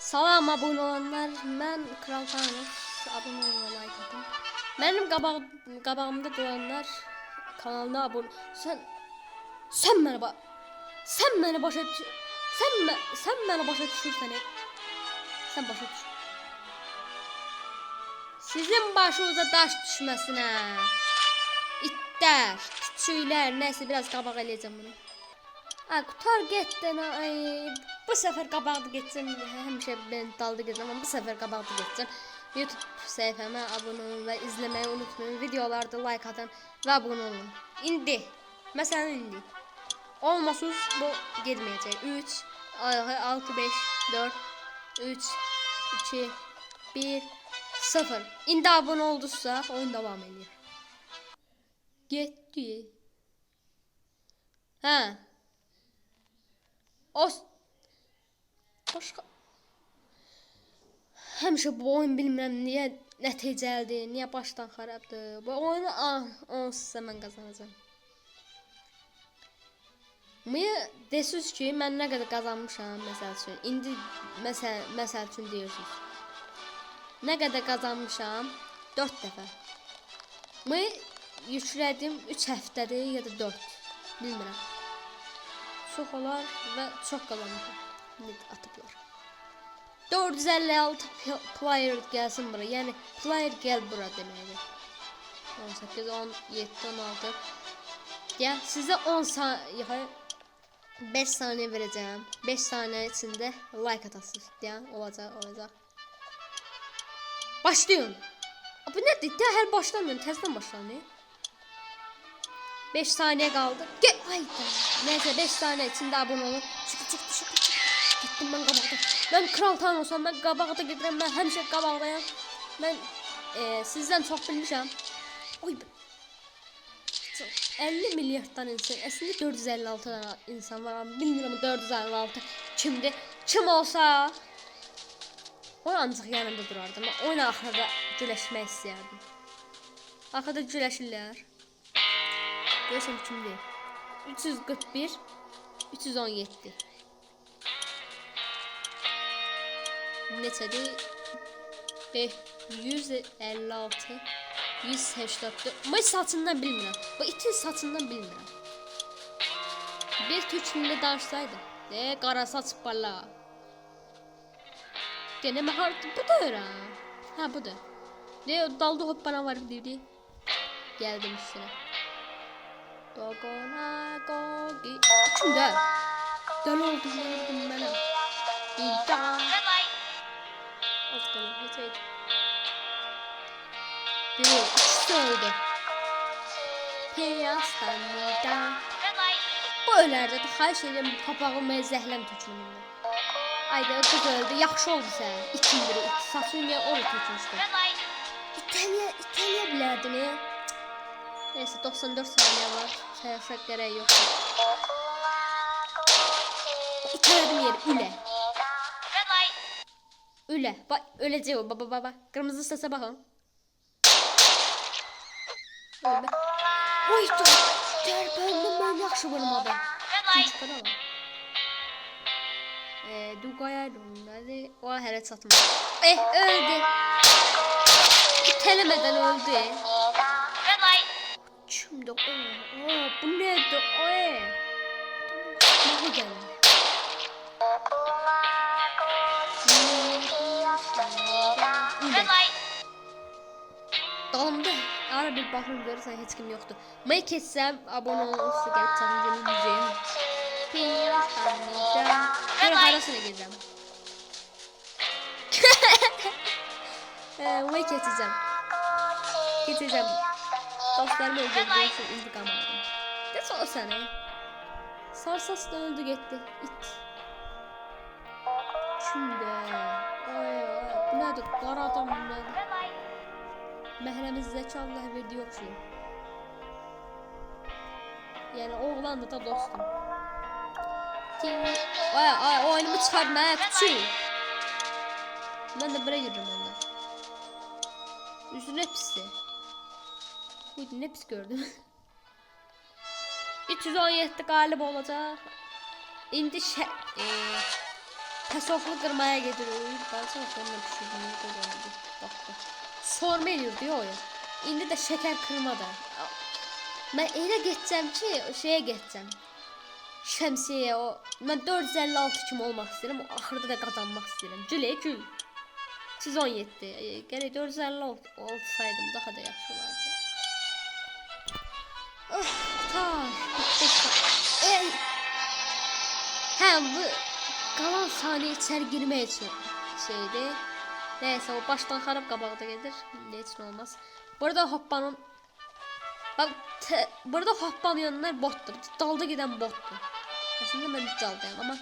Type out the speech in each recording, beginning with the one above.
Salam abone olanlar, mən Kral Tanrı, abone olma, like atın. Mənim qabağımda duranlar kanalına abone. Sən məni başa düş. Sən məni başa düşürsən. Sən başa düş. Sizin başınıza daş düşməsinə. İtlər, küçüklər, nəsə biraz qabaq eləyəcəm bunu. Qutar getdin, bu səfər qabaqda geçəcəm. Həmişə ben dalda gezəm, amma bu səfər qabaqda geçəcəm. YouTube səhifəmə abunə olun və izləməyi unutmayın. Videolarda like atın və abunə olun. İndi, məsələn indi. Olmasız bu getməyəcək. 3, 6, 5, 4, 3, 2, 1, 0. İndi abunə oldunuzsa oyun davam edir. Getdi. Hə. Başqa həmişə bu oyun bilmirəm niyə nəticəlidir, niyə başdan xarabdır. Bu oyunu onsuzsa mən qazanacağam. Niyə desiniz ki, mən nə qədər qazanmışam məsəl üçün. İndi məsəl üçün deyirsiniz. Nə qədər qazanmışam? 4 dəfə. Mən yüklədim 3 həftədir ya da 4. Bilmirəm. Çox olar və çox qazanmışam. Atıblar. 456 player gəlsin bura. Yəni player gəl bura deməkdir. 18, 17, 16. Ya sizə 10 saniyə 5 saniyə verəcəm. 5 saniyə içində like atasınız. Ya olacaq. Başlayın. Bu nədir? Hər başlamıyorum. Təzədən başlanır. 5 saniyə qaldı. Hayda. Neyse 5 saniyə içində abunə olun. Çık. Gittim ben qabaqda. Ben Kral Tanrı olsam ben qabaqda gedirəm. Ben həmişə qabaqdayam. Ben sizdən çox bilmişəm. Oy. 50 milyarddan insan. Əslində 456 tane insan var. Bilmirəm 456 kimdir. Kim olsa o ancaq yanımda durardım. Ben oyun axırda güləşmək istəyərdim. Axırda güləşirlər. Görürsən kimdir? 341 317. Neçədir? 156 184. Mən saçından bilmirəm. Bu itin saçından bilmirəm. Bir türkçülüğünde danışsaydı. Qara saç bala. Gene mahardı budur ha. Ha budur. Dalda hoppana var dedi. Geldim üstüne. Dogona gogi. Kimdə? Dəli oldum mənə. İnsan. Az qalır, necəydi? Biri, ikisi öldü. Piyastanida. Bu ölərdə də xahiş edirəm papağımı zəhləm tökülümündə. Ayda qız öldü, yaxşı oldu sən. İtin biri, saçın niyə onu tökmüşdü? İtəliyə bilərdin. Neyse 94 saniye var. Sayarsak gereği yok. İteledim yeri. Üle. Bak öleceği o. Baba. Kırmızı sese bakın. Öyle. Oy dur. Ben yaxşı vurmadı. Kim çıkaralım? Dugaya dönmedi. O heret satmadı. Öldü. İtelemeden öldü. Şimdi bu neydi o? Ne geldi? Dalımda ara bir bakım görürsen hiç kim yoktu. May kessem abone olursa gelip çatıncanın müziği. Böyle harasına gireceğim. May keseceğim. Dostlarımı öldürdüğüm için intikam aldım. Nasıl o sene? Sarsas da öldü gitti. İt. Şimdi. Bu nedir? Qara adam bu nedir? Məhrəmizdəki Allah verdi yox şey. Yəni oğlandı da dostum. Oyunumu çıxarma küçük. Mən də buraya girirəm onlar. Üzünə pisdir. Buydu ne pis gördüm. 317 galip olacak. İndi Pesoflu qırmaya gedirik. Qalsın sonra pişirməyə qoyulur. Bax. Sorma edir diyor o. İndi də şəkər kırma da. Mən elə getəcəm ki, şeyə getəcəm. Şəmsiyə o. Mən 456 kimi olmaq istəyirəm. Axırda da qazanmaq istəyirəm. Gülə gül. 317. Gərək 456 saydım daha da yaxşı olardı. Ey. Hə bu qalan saniyə içəri girmək üçün şeydir. Neyse o baştan xarab qabaqda gedir. Heç nə olmaz. Burada hoppanın bak burada hoppamayanlar botdur. Dalda giden botdur. Aslında ben daldayım ama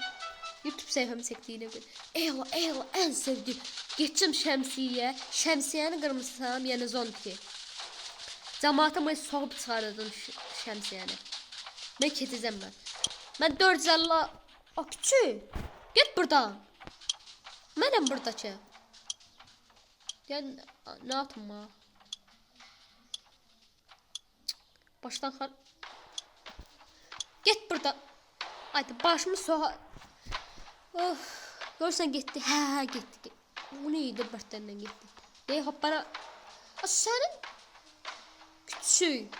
YouTube sayfamı çektiğine göre. Eyvah en sevdiğim. Geçim şemsiye. Şemsiyeni kırmışsam yani zonti. Cemaata bunu soğup çıkardım şemsiyeni. Ne kedeceğim ben. Ben 450 o küçük. Git buradan. Benim buradaki. Yani ne yaptım ha? Baştan xar. Get buradan. Haydi başımı soğa. Of. Görsən getdi. Hə getdi. Bu neydi bərtəndən getdi. Dey hoppana. Sənin küçük.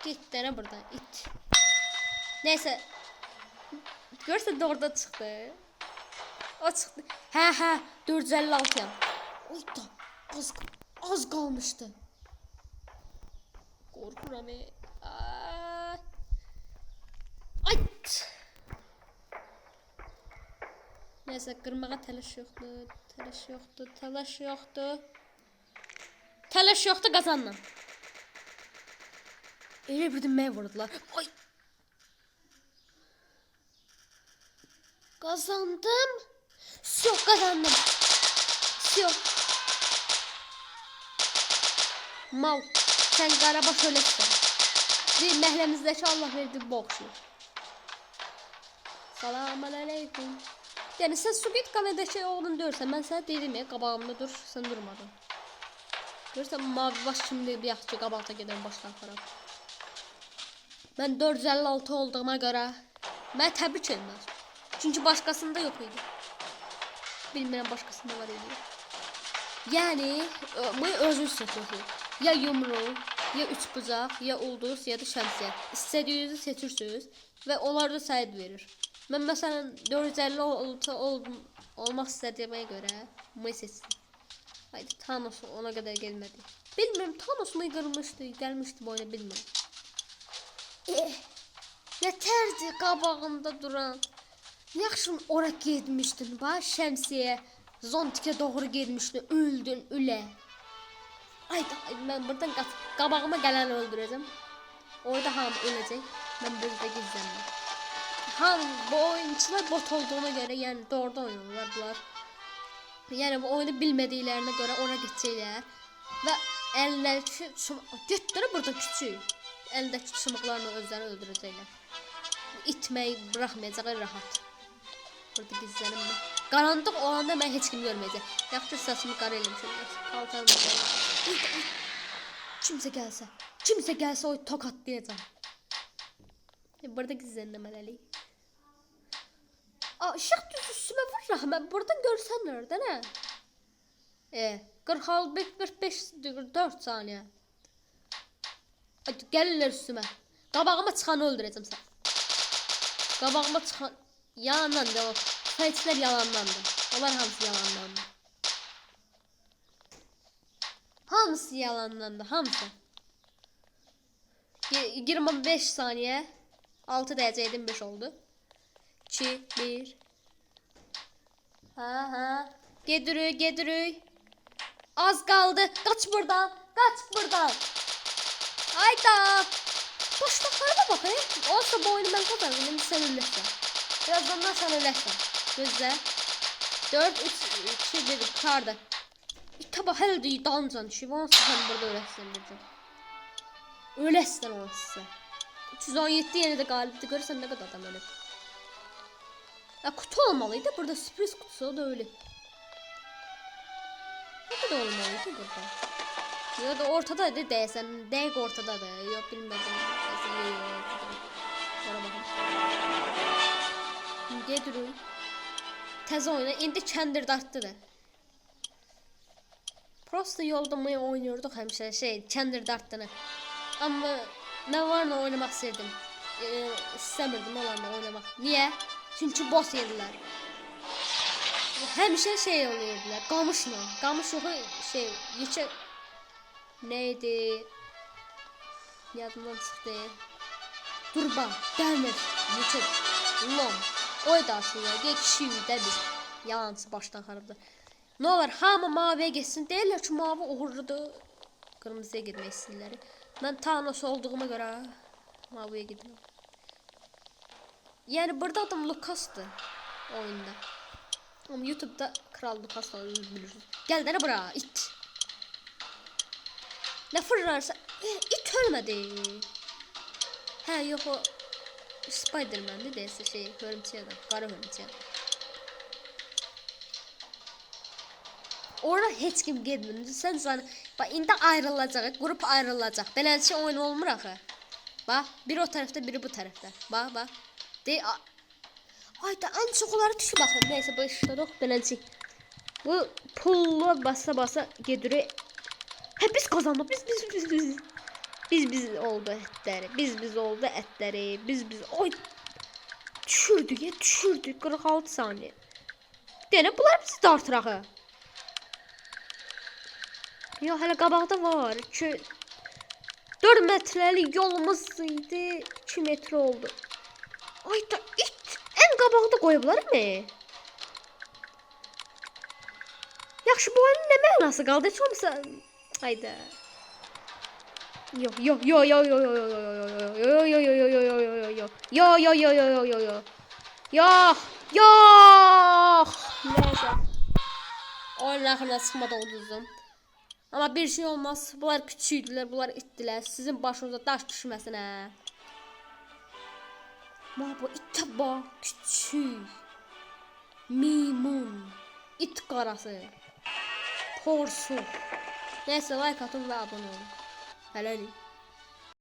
Get dənə buradan it. Neyse. Görsən də orada çıxdı. O çıxdı. Hə 456 yam. Oyda az kalmıştı. Korkuram. Ay. Neyse kırmağa telaş yoktu. Telaş yoktu kazandım. Öyle bir düğmeye vurdular. Ay. Kazandım. Yok kazandım. Yok. Mal. Sen Qarabağ söylesin. Bir məhləmizdəki Allah verdi boxçu. Selamun aleyküm. Yani sen Subit Kanada'daki oğlun diyorsan ben sana dedim ya qabağımda dur sen durmadın. Görürsən mavi baş şimdi bir yaxşı qabaqda gedən başdan xarab. Ben 456 olduğuma göre mən təbrik edirəm. Çünkü başkasında yok idi. Bilmirəm başkasında var idi. Yani bu özün seçiyorsun. Ya yumru, ya üç bucaq, ya ulduz, ya da şəmsiyə. İstədiyinizi seçirsiniz və onlar da sayed verir. Mən məsələn 456 olmaq istədiyimə görə bunu seçdim. Haydi Thanos ona qədər gəlmədi. Bilmirəm Thanos mu qırmışdı, gəlmişdi bu oyuna bilmirəm. Yetərdi qabağımda duran. Yaxşı ora getmişdin bax şəmsiyə. Zontikə doğru getmişdin, öldün, ülə. Ay ben buradan qabağıma gələni öldürəcəm. Orada hamı öləcək. Ben burada gizlənməm. Bu oyuncular bot olduğuna göre yani doğrudan oynuyorlar bunlar. Yani bu oyunu bilmediklerine göre oraya gidecekler. Ve elindeki getdilər burada küçük. Elindeki çubuklarla özlerini öldürəcəklər. İtmeyi bırakmayacaq rahat. Burada gizlənim ben. Qaranlıq olanda mən heç kim görməyəcək. Yaxşı səsimi qara eləmişəm. Qalxarım. Kimsə gəlsə o tokatlayacaq. Burada gizlənməliyik. Işıq düz üstüme vurur. Ben buradan görsen nerede ne? 45 4 saniye. Hadi gelirler üstüme. Qabağıma çıxanı öldürəcəm sən. Qabağıma çıxan yalandan da o. Fightler yalanlandı. Onlar hamısı yalanlandı. Hamısı yalanlandı. Hamısı. 25 saniye. 6 dereceydim 5 oldu. 2 1. Ha. Gedirük. Az kaldı. Kaç buradan. Hayda. Boşluklarına bak. Olsa bu oyunu ben kazanırım. Şimdi sen ölürsen. Birazdan sen ölürsen. Gözle. 4 3 2 1 kurtardı. Tabi her ödeyi dancan. Şivan sen burada ölersin dedim. Ölersin olsa. 317 yeni de galipti. Görürsen ne kadar adam ölür. Ya kutu olmalıydı. Burada sürpriz kutusu da öyle. Ne kadar olmalıydı burada? Ya da ortadaydı değilsen. Denk ortadadı. Yok bilmedim. Ora bakın. Gedirün. Təzə oyuna indi kəndir dartdı da. Prosta yolda mı oynuyorduk həmişə kəndir dartdığını. Amma nə var nə oynamaq istəyirdim. İstəmirdim onlarla oynamaq. Niyə? Çünki boss yedilər. Həmişə oluyordular. Qamışla. Qamış yoxu yekə neydi? Yadımdan çıxdı. Durba, dəmir, yekə, lom. Oy daşıyor. Kişi də biz. Yalancı başdan xarabdır. Ne olur hamı maviye geçsin. Deyirlər ki mavi uğurludur. Kırmızıya gitmək istəyirlər. Mən Thanos olduğuma görə maviye gidiyorum. Yani burada adım Lucas'tı oyunda. Ama YouTube'da Kral Lucas bilirsiniz. Gel dene bura it. Ne fırlarsa it ölmedi. He yok o Spider-Man'di deyəsə hörümçək adam, qara hörümçək adam. Orada heç kim getmir. Sən bax indi ayrılacaq, qrup ayrılacaq. Beləliklə oyun olmur axı. Bax, biri o tərəfdə, biri bu tərəfdə. Bax. Ay da ən çox onları düşü baxın. Nəysə başladıq beləliklə. Bu pulla basa gedirik. Hə biz qazandıq. Biz oldu ətləri. Biz oldu ətləri. Biz oy düşürdük 46 saniyə. Deyən bunlar bizi dartır axı. Ya hələ qabaqda var. 4 metrelik yolumuz idi. 2 metre oldu. Ay da it. En qabaqda qoyublar mı? Yaxşı bu oyunun nə mənası qaldı? Heç olmasa hayda. Yok. Neyse. Oyunun axırına çıxmadan uduzdum. Ama bir şey olmaz. Bunlar küçüydüler, bunlar ittiler. Sizin başınıza daş düşməsin hə. Bu it bak küçük. Mimun. İt qarası. Porsu. Neyse like atın ve abone olun. Helal.